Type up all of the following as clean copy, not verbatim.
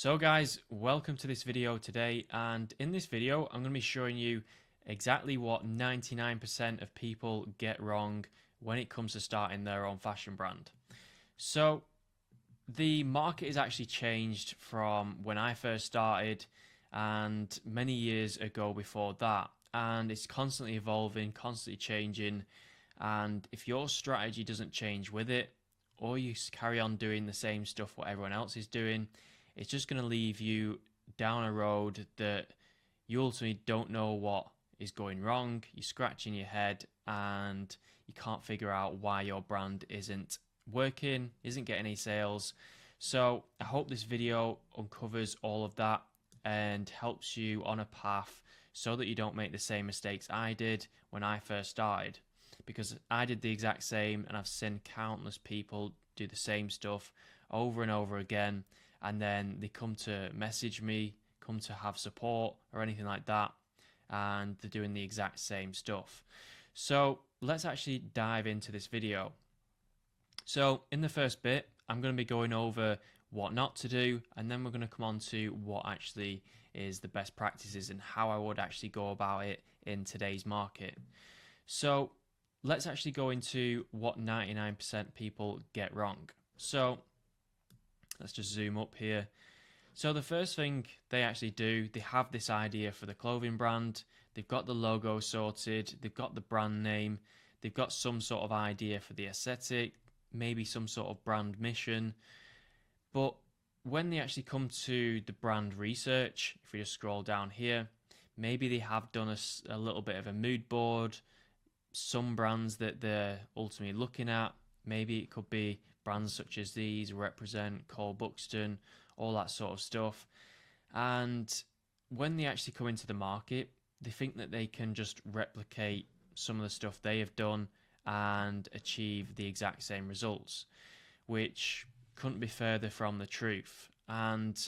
So guys, welcome to this video today, and in this video I'm going to be showing you exactly what 99% of people get wrong when it comes to starting their own fashion brand. So the market has actually changed from when I first started and many years ago before that, and it's constantly evolving, constantly changing, and if your strategy doesn't change with it, or you carry on doing the same stuff what everyone else is doing, it's just going to leave you down a road that you ultimately don't know what is going wrong. You're scratching your head and you can't figure out why your brand isn't working, isn't getting any sales. So I hope this video uncovers all of that and helps you on a path so that you don't make the same mistakes I did when I first started, because I did the exact same and I've seen countless people do the same stuff over and over again, and then they come to message me, come to have support or anything like that, and they're doing the exact same stuff. So let's actually dive into this video. So in the first bit, I'm going to be going over what not to do, and then we're going to come on to what actually is the best practices and how I would actually go about it in today's market. So let's actually go into what 99% people get wrong. So let's just zoom up here. So the first thing they actually do, they have this idea for the clothing brand, they've got the logo sorted, they've got the brand name, they've got some sort of idea for the aesthetic, maybe some sort of brand mission. But when they actually come to the brand research, if we just scroll down here, maybe they have done a little bit of a mood board, some brands that they're ultimately looking at. Maybe it could be brands such as these, Represent, Cole Buxton, all that sort of stuff. And when they actually come into the market, they think that they can just replicate some of the stuff they have done and achieve the exact same results, which couldn't be further from the truth. And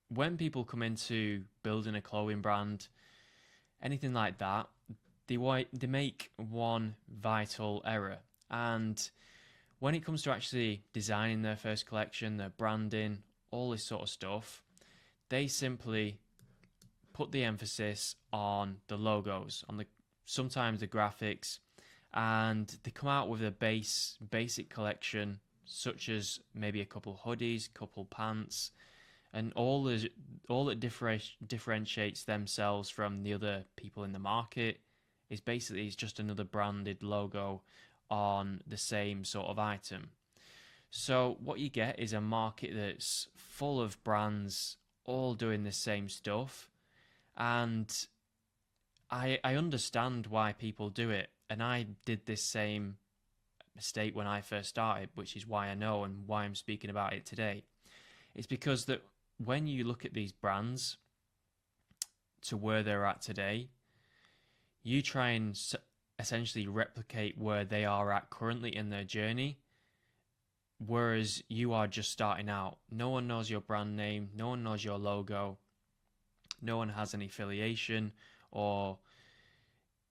when people come into building a clothing brand, anything like that, they make one vital error. And when it comes to actually designing their first collection, their branding, all this sort of stuff, they simply put the emphasis on the logos, on the sometimes the graphics, and they come out with a basic collection, such as maybe a couple hoodies, couple pants, and all that differentiates themselves from the other people in the market is basically it's just another branded logo on the same sort of item. So what you get is a market that's full of brands all doing the same stuff, and I understand why people do it, and I did this same mistake when I first started, which is why I know and why I'm speaking about it today. It's because that when you look at these brands to where they're at today, you try and essentially replicate where they are at currently in their journey, whereas you are just starting out. No one knows your brand name, no one knows your logo, no one has any affiliation or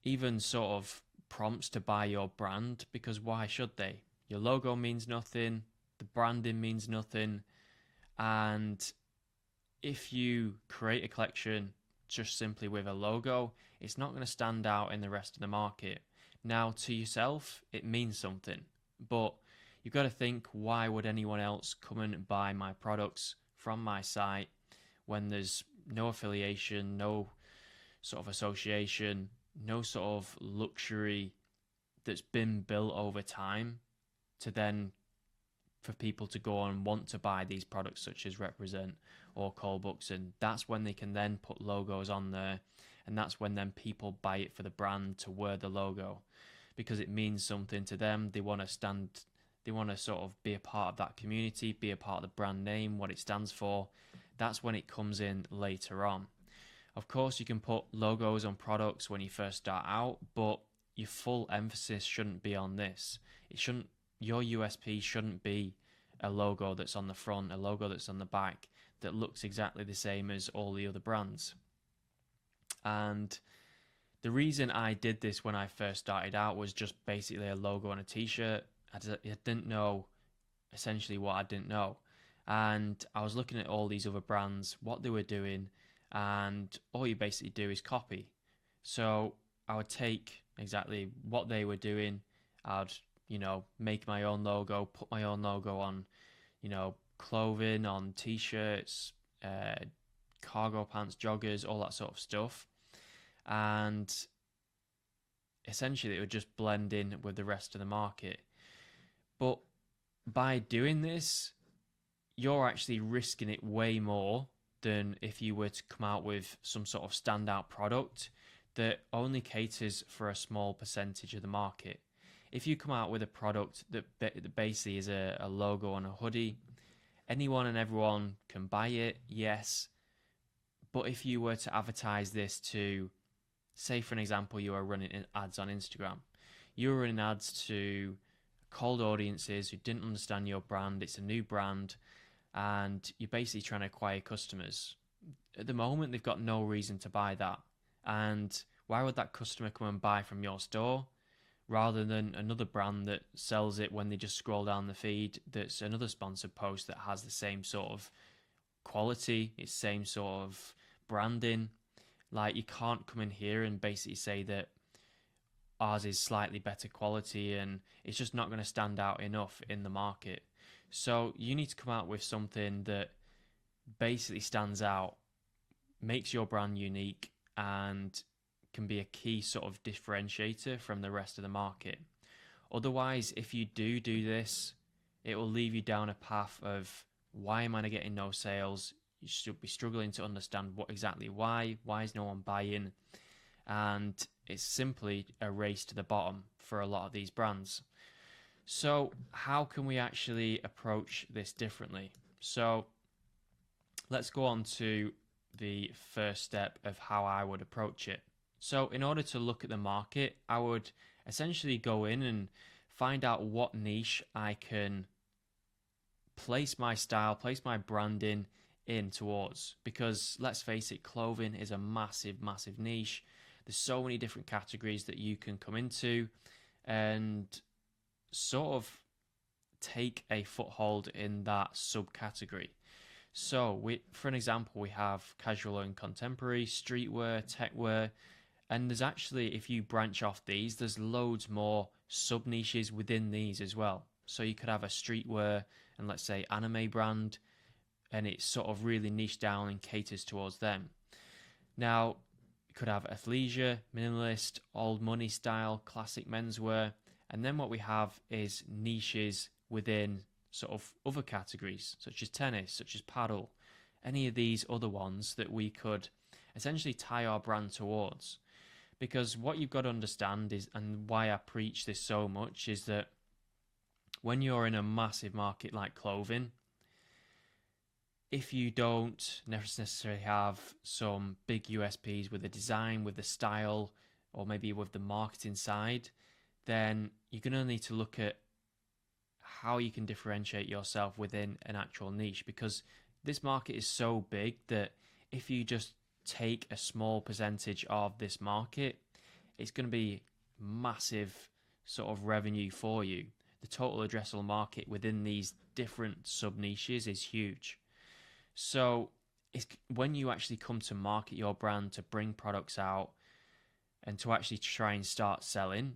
even sort of prompts to buy your brand, because why should they? Your logo means nothing, the branding means nothing, and if you create a collection just simply with a logo, it's not going to stand out in the rest of the market. Now, to yourself, it means something, but you've got to think, why would anyone else come and buy my products from my site when there's no affiliation, no sort of association, no sort of luxury that's been built over time to then for people to go and want to buy these products such as Represent or Cole Buxton. That's when they can then put logos on there, and that's when then people buy it for the brand to wear the logo, because it means something to them. They want to sort of be a part of that community, be a part of the brand name, what it stands for. That's when it comes in later on. Of course, you can put logos on products when you first start out, but your full emphasis shouldn't be on this. Your USP shouldn't be a logo that's on the front, a logo that's on the back, that looks exactly the same as all the other brands. And the reason I did this when I first started out was just basically a logo on a t-shirt. I didn't know essentially what I didn't know. And I was looking at all these other brands, what they were doing, and all you basically do is copy. So I would take exactly what they were doing. I'd, make my own logo, put my own logo on, clothing, on t-shirts, uh, cargo pants, joggers, all that sort of stuff. And essentially it would just blend in with the rest of the market. But by doing this, you're actually risking it way more than if you were to come out with some sort of standout product that only caters for a small percentage of the market. If you come out with a product that basically is a logo on a hoodie, anyone and everyone can buy it, yes. But if you were to advertise this to, say for an example, you are running ads on Instagram, you were running ads to cold audiences who didn't understand your brand, it's a new brand, and you're basically trying to acquire customers. At the moment, they've got no reason to buy that. And why would that customer come and buy from your store rather than another brand that sells it when they just scroll down the feed that's another sponsored post that has the same sort of quality, it's same sort of branding? Like, you can't come in here and basically say that ours is slightly better quality and it's just not going to stand out enough in the market. So you need to come out with something that basically stands out, makes your brand unique, and can be a key sort of differentiator from the rest of the market. Otherwise, if you do this, it will leave you down a path of, why am I getting no sales? You should be struggling to understand why is no one buying? And it's simply a race to the bottom for a lot of these brands. So how can we actually approach this differently? So let's go on to the first step of how I would approach it. So in order to look at the market, I would essentially go in and find out what niche I can place my style, place my branding in towards. Because let's face it, clothing is a massive, massive niche. There's so many different categories that you can come into and sort of take a foothold in that subcategory. So for an example, we have casual and contemporary, streetwear, techwear, and there's actually, if you branch off these, there's loads more sub niches within these as well. So you could have a streetwear and let's say anime brand, and it's sort of really niche down and caters towards them. Now, you could have athleisure, minimalist, old money style, classic menswear, and then what we have is niches within sort of other categories, such as tennis, such as paddle, any of these other ones that we could essentially tie our brand towards. Because what you've got to understand is, and why I preach this so much, is that when you're in a massive market like clothing, if you don't necessarily have some big USPs with the design, with the style, or maybe with the marketing side, then you're going to need to look at how you can differentiate yourself within an actual niche, because this market is so big that if you just take a small percentage of this market, it's going to be massive sort of revenue for you. The total addressable market within these different sub niches is huge. So it's when you actually come to market your brand, to bring products out and to actually try and start selling,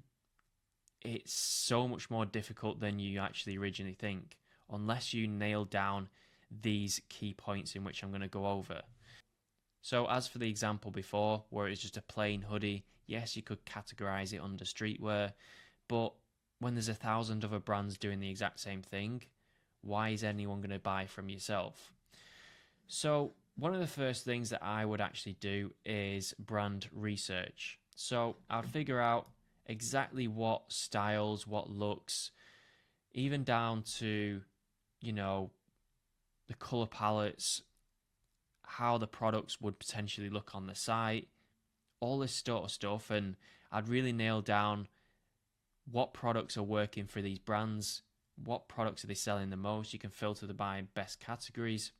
it's so much more difficult than you actually originally think, unless you nail down these key points in which I'm going to go over. So as for the example before, where it's just a plain hoodie, yes, you could categorize it under streetwear, but when there's 1,000 other brands doing the exact same thing, why is anyone going to buy from yourself? So one of the first things that I would actually do is brand research. So I'd figure out exactly what styles, what looks, even down to, the color palettes, how the products would potentially look on the site, all this sort of stuff. And I'd really nail down what products are working for these brands, what products are they selling the most. You can filter them by best categories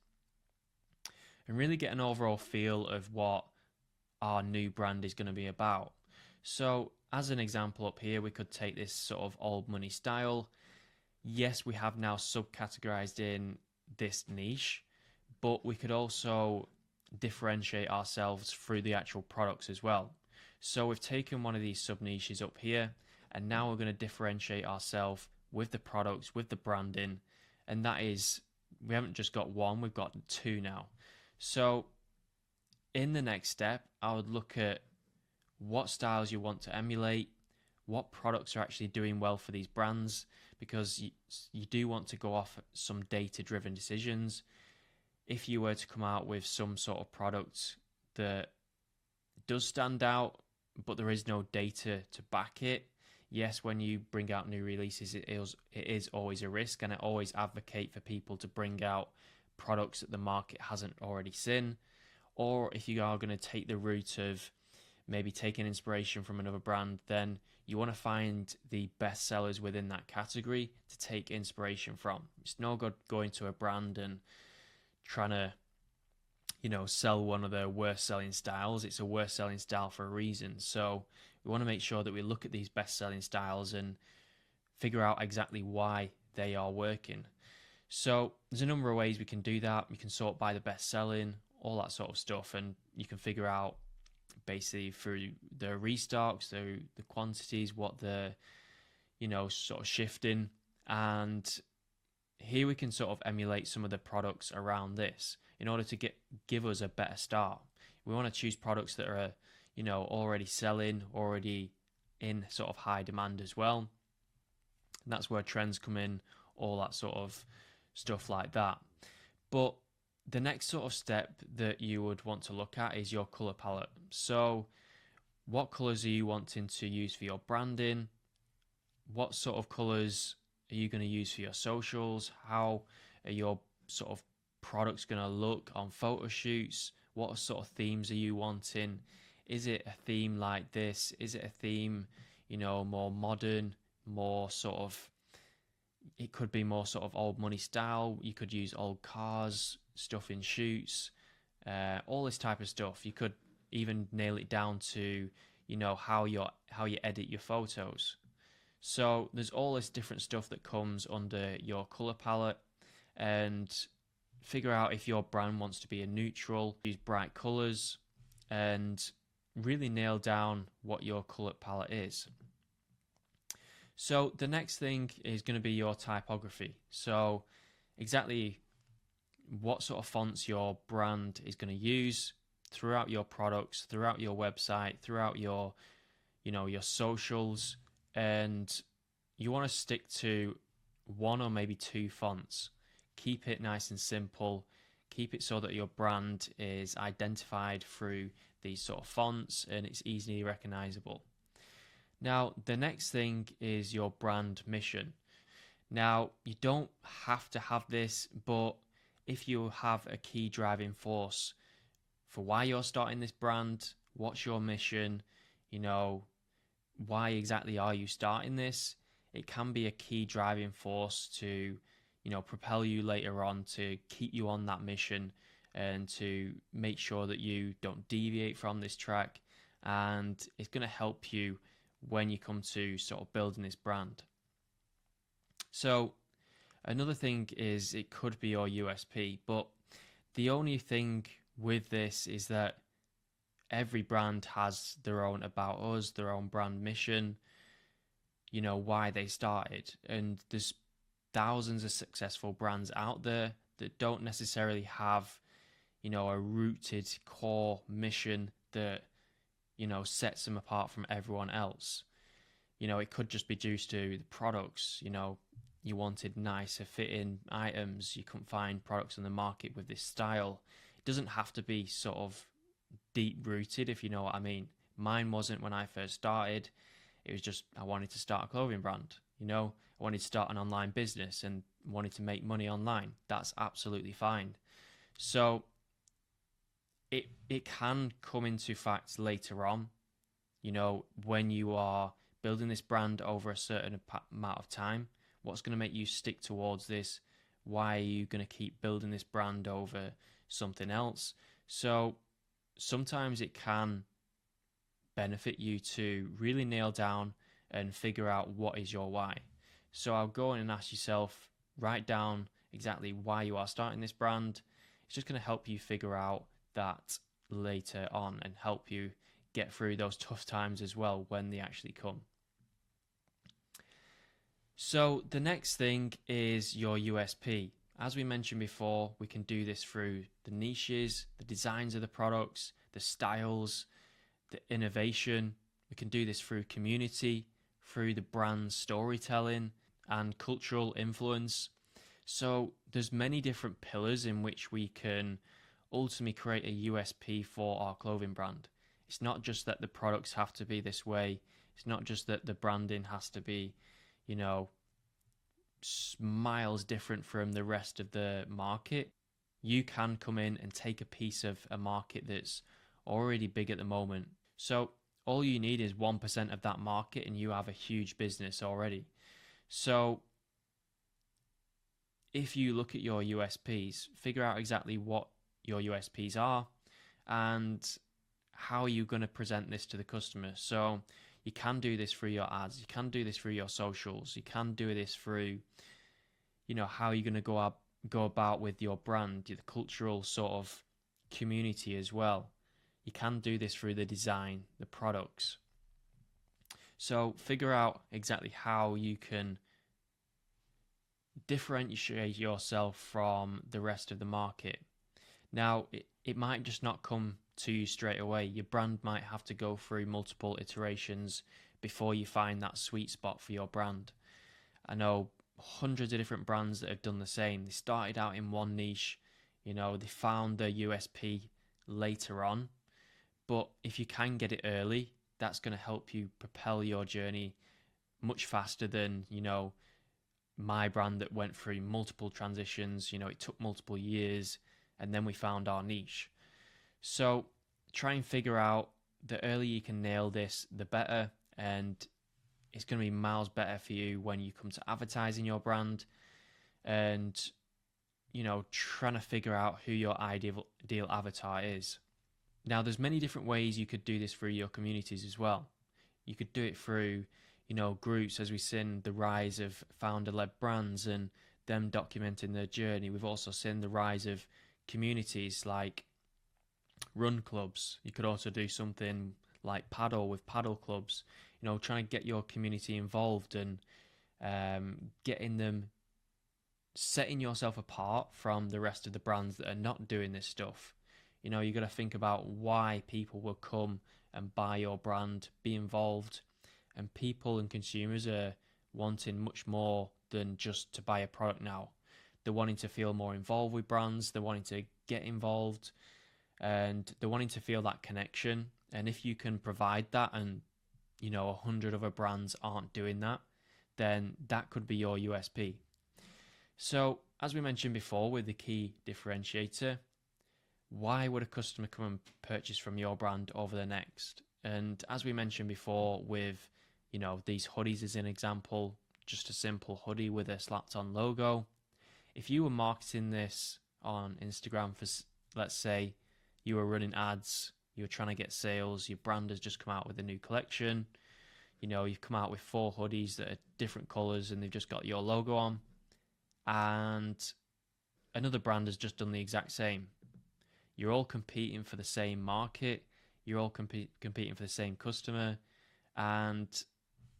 and really get an overall feel of what our new brand is going to be about. So as an example up here, we could take this sort of old money style. Yes, we have now subcategorized in this niche, but we could also differentiate ourselves through the actual products as well. So we've taken one of these sub niches up here, and now we're going to differentiate ourselves with the products, with the branding, and that is, we haven't just got one, we've got two now. So in the next step, I would look at what styles you want to emulate, what products are actually doing well for these brands, because you do want to go off some data-driven decisions. If you were to come out with some sort of product that does stand out, but there is no data to back it, yes, when you bring out new releases, it is always a risk, and I always advocate for people to bring out products that the market hasn't already seen. Or if you are going to take the route of maybe taking inspiration from another brand, then you want to find the best sellers within that category to take inspiration from. It's no good going to a brand and trying to, sell one of their worst selling styles. It's a worst selling style for a reason. So we want to make sure that we look at these best selling styles and figure out exactly why they are working. So there's a number of ways we can do that. We can sort by the best selling, all that sort of stuff, and you can figure out basically through the restocks, through the quantities, what the sort of shifting. And here we can sort of emulate some of the products around this in order to give us a better start. We want to choose products that are already selling, already in sort of high demand as well. And that's where trends come in, all that sort of stuff like that. But the next sort of step that you would want to look at is your color palette. So what colors are you wanting to use for your branding? What sort of colors are you going to use for your socials? How are your sort of products going to look on photo shoots? What sort of themes are you wanting? Is it a theme like this? Is it a theme, more modern, more sort of, it could be more sort of old money style. You could use old cars, stuff in shoots, all this type of stuff. You could even nail it down to, how you edit your photos. So there's all this different stuff that comes under your color palette, and figure out if your brand wants to be a neutral, use bright colors, and really nail down what your color palette is. So the next thing is going to be your typography. So exactly what sort of fonts your brand is going to use throughout your products, throughout your website, throughout your socials, and you want to stick to one or maybe two fonts. Keep it nice and simple. Keep it so that your brand is identified through these sort of fonts and it's easily recognizable. Now, the next thing is your brand mission. Now, you don't have to have this, but if you have a key driving force for why you're starting this brand, what's your mission, why exactly are you starting this, it can be a key driving force to propel you later on, to keep you on that mission and to make sure that you don't deviate from this track. And it's going to help you when you come to sort of building this brand. So another thing is it could be your USP, but the only thing with this is that every brand has their own about us, their own brand mission, why they started. And there's thousands of successful brands out there that don't necessarily have, a rooted core mission that, sets them apart from everyone else. It could just be due to the products. You wanted nicer fitting items. You couldn't find products on the market with this style. It doesn't have to be sort of deep rooted, if you know what I mean. Mine wasn't when I first started. It was just, I wanted to start a clothing brand. I wanted to start an online business and wanted to make money online. That's absolutely fine. So it can come into fact later on, when you are building this brand over a certain amount of time. What's going to make you stick towards this? Why are you going to keep building this brand over something else? So sometimes it can benefit you to really nail down and figure out what is your why. So I'll go in and ask yourself, write down exactly why you are starting this brand. It's just going to help you figure out that later on and help you get through those tough times as well when they actually come. So the next thing is your USP. As we mentioned before, we can do this through the niches, the designs of the products, the styles, the innovation. We can do this through community, through the brand storytelling and cultural influence. So there's many different pillars in which we can ultimately create a USP for our clothing brand. It's not just that the products have to be this way. It's not just that the branding has to be, miles different from the rest of the market. You can come in and take a piece of a market that's already big at the moment. So all you need is 1% of that market and you have a huge business already. So if you look at your USPs, figure out exactly what your USPs are and how are you going to present this to the customer. So you can do this through your ads, you can do this through your socials, you can do this through, how you're going to go about with your brand, the cultural sort of community as well. You can do this through the design, the products. So figure out exactly how you can differentiate yourself from the rest of the market. Now, it might just not come to you straight away. Your brand might have to go through multiple iterations before you find that sweet spot for your brand. I know hundreds of different brands that have done the same. They started out in one niche, they found their USP later on. But if you can get it early, that's going to help you propel your journey much faster than, my brand that went through multiple transitions. It took multiple years and then we found our niche. So try and figure out, the earlier you can nail this, the better. And it's going to be miles better for you when you come to advertising your brand and, trying to figure out who your ideal avatar is. Now, there's many different ways you could do this through your communities as well. You could do it through, groups, as we've seen the rise of founder-led brands and them documenting their journey. We've also seen the rise of communities like run clubs. You could also do something like paddle with paddle clubs, trying to get your community involved and getting them, setting yourself apart from the rest of the brands that are not doing this stuff. You got to think about why people will come and buy your brand, be involved. And people and consumers are wanting much more than just to buy a product now. They're wanting to feel more involved with brands. They're wanting to get involved. And they're wanting to feel that connection. And if you can provide that and, 100 other brands aren't doing that, then that could be your USP. So, as we mentioned before with the key differentiator, why would a customer come and purchase from your brand over the next? And as we mentioned before with, these hoodies as an example, just a simple hoodie with a slapped on logo. If you were marketing this on Instagram for, let's say, you were running ads, you were trying to get sales, your brand has just come out with a new collection, you've come out with 4 hoodies that are different colors and they've just got your logo on, and another brand has just done the exact same. You're all competing for the same market, you're all competing for the same customer, and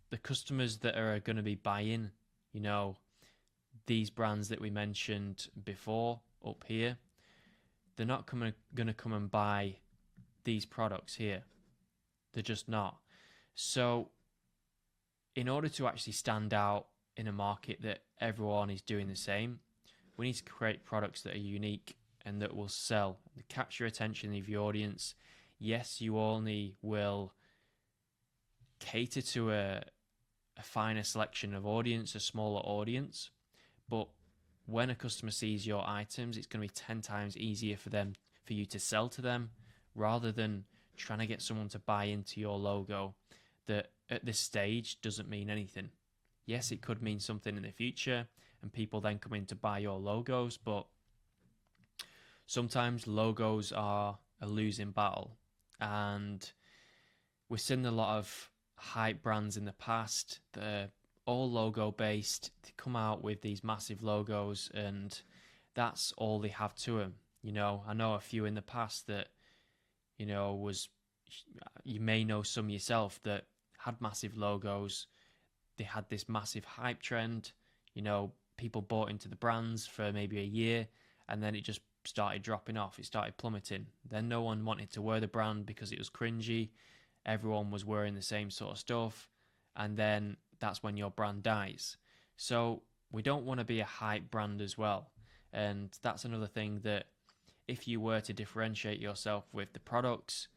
the customers that are going to be buying, these brands that we mentioned before up here, they're not going to come and buy these products here. They're just not. So in order to actually stand out in a market that everyone is doing the same, we need to create products that are unique and that will sell, capture attention of your audience. Yes, you only will cater to a finer selection of audience, a smaller audience, but when a customer sees your items, it's going to be 10 times easier for you to sell to them, rather than trying to get someone to buy into your logo that at this stage doesn't mean anything. Yes, it could mean something in the future and people then come in to buy your logos, but sometimes logos are a losing battle. And we've seen a lot of hype brands in the past that are all logo based. They come out with these massive logos, and that's all they have to them. I know a few in the past that, was, you may know some yourself that had massive logos. They had this massive hype trend. People bought into the brands for maybe a year, and then it just started dropping off. It started plummeting. Then no one wanted to wear the brand because it was cringy. Everyone was wearing the same sort of stuff, and then that's when your brand dies. So we don't want to be a hype brand as well. And that's another thing, that if you were to differentiate yourself with the products,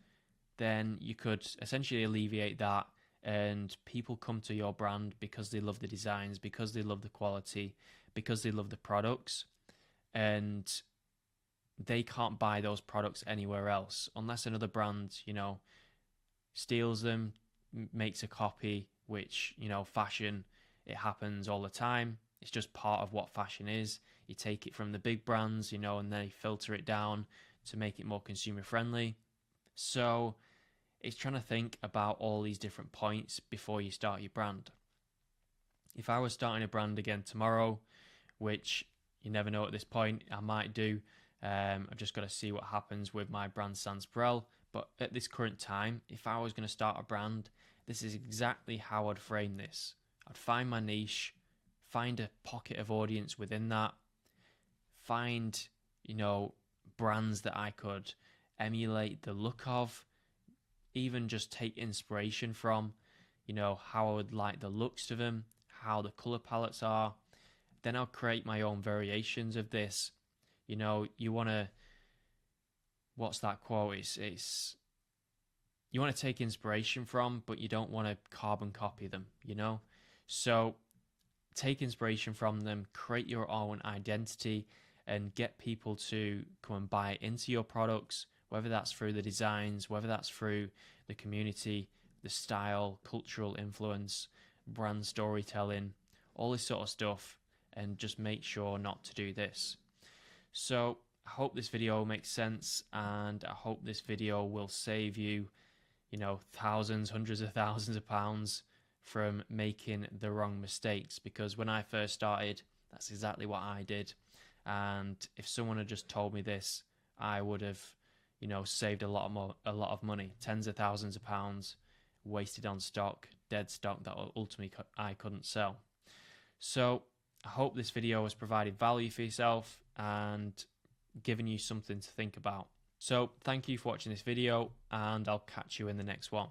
then you could essentially alleviate that, and people come to your brand because they love the designs, because they love the quality, because they love the products, and they can't buy those products anywhere else unless another brand, steals them, makes a copy, which, fashion, it happens all the time. It's just part of what fashion is. You take it from the big brands, and they filter it down to make it more consumer friendly. So it's trying to think about all these different points before you start your brand. If I was starting a brand again tomorrow, which you never know at this point, I might do. I've just got to see what happens with my brand Sans Pareil. But at this current time, if I was going to start a brand, this is exactly how I'd frame this. I'd find my niche, find a pocket of audience within that, find, brands that I could emulate the look of, even just take inspiration from, how I would like the looks to them, how the color palettes are. Then I'll create my own variations of this. You want to, what's that quote? It's you want to take inspiration from, but you don't want to carbon copy them, So take inspiration from them, create your own identity, and get people to come and buy into your products, whether that's through the designs, whether that's through the community, the style, cultural influence, brand storytelling, all this sort of stuff, and just make sure not to do this. So I hope this video makes sense, and I hope this video will save you, thousands, hundreds of thousands of pounds from making the wrong mistakes. Because when I first started, that's exactly what I did. And if someone had just told me this, I would have, saved a lot of money, tens of thousands of pounds wasted on stock, dead stock that ultimately I couldn't sell. So I hope this video has provided value for yourself and given you something to think about. So thank you for watching this video, and I'll catch you in the next one.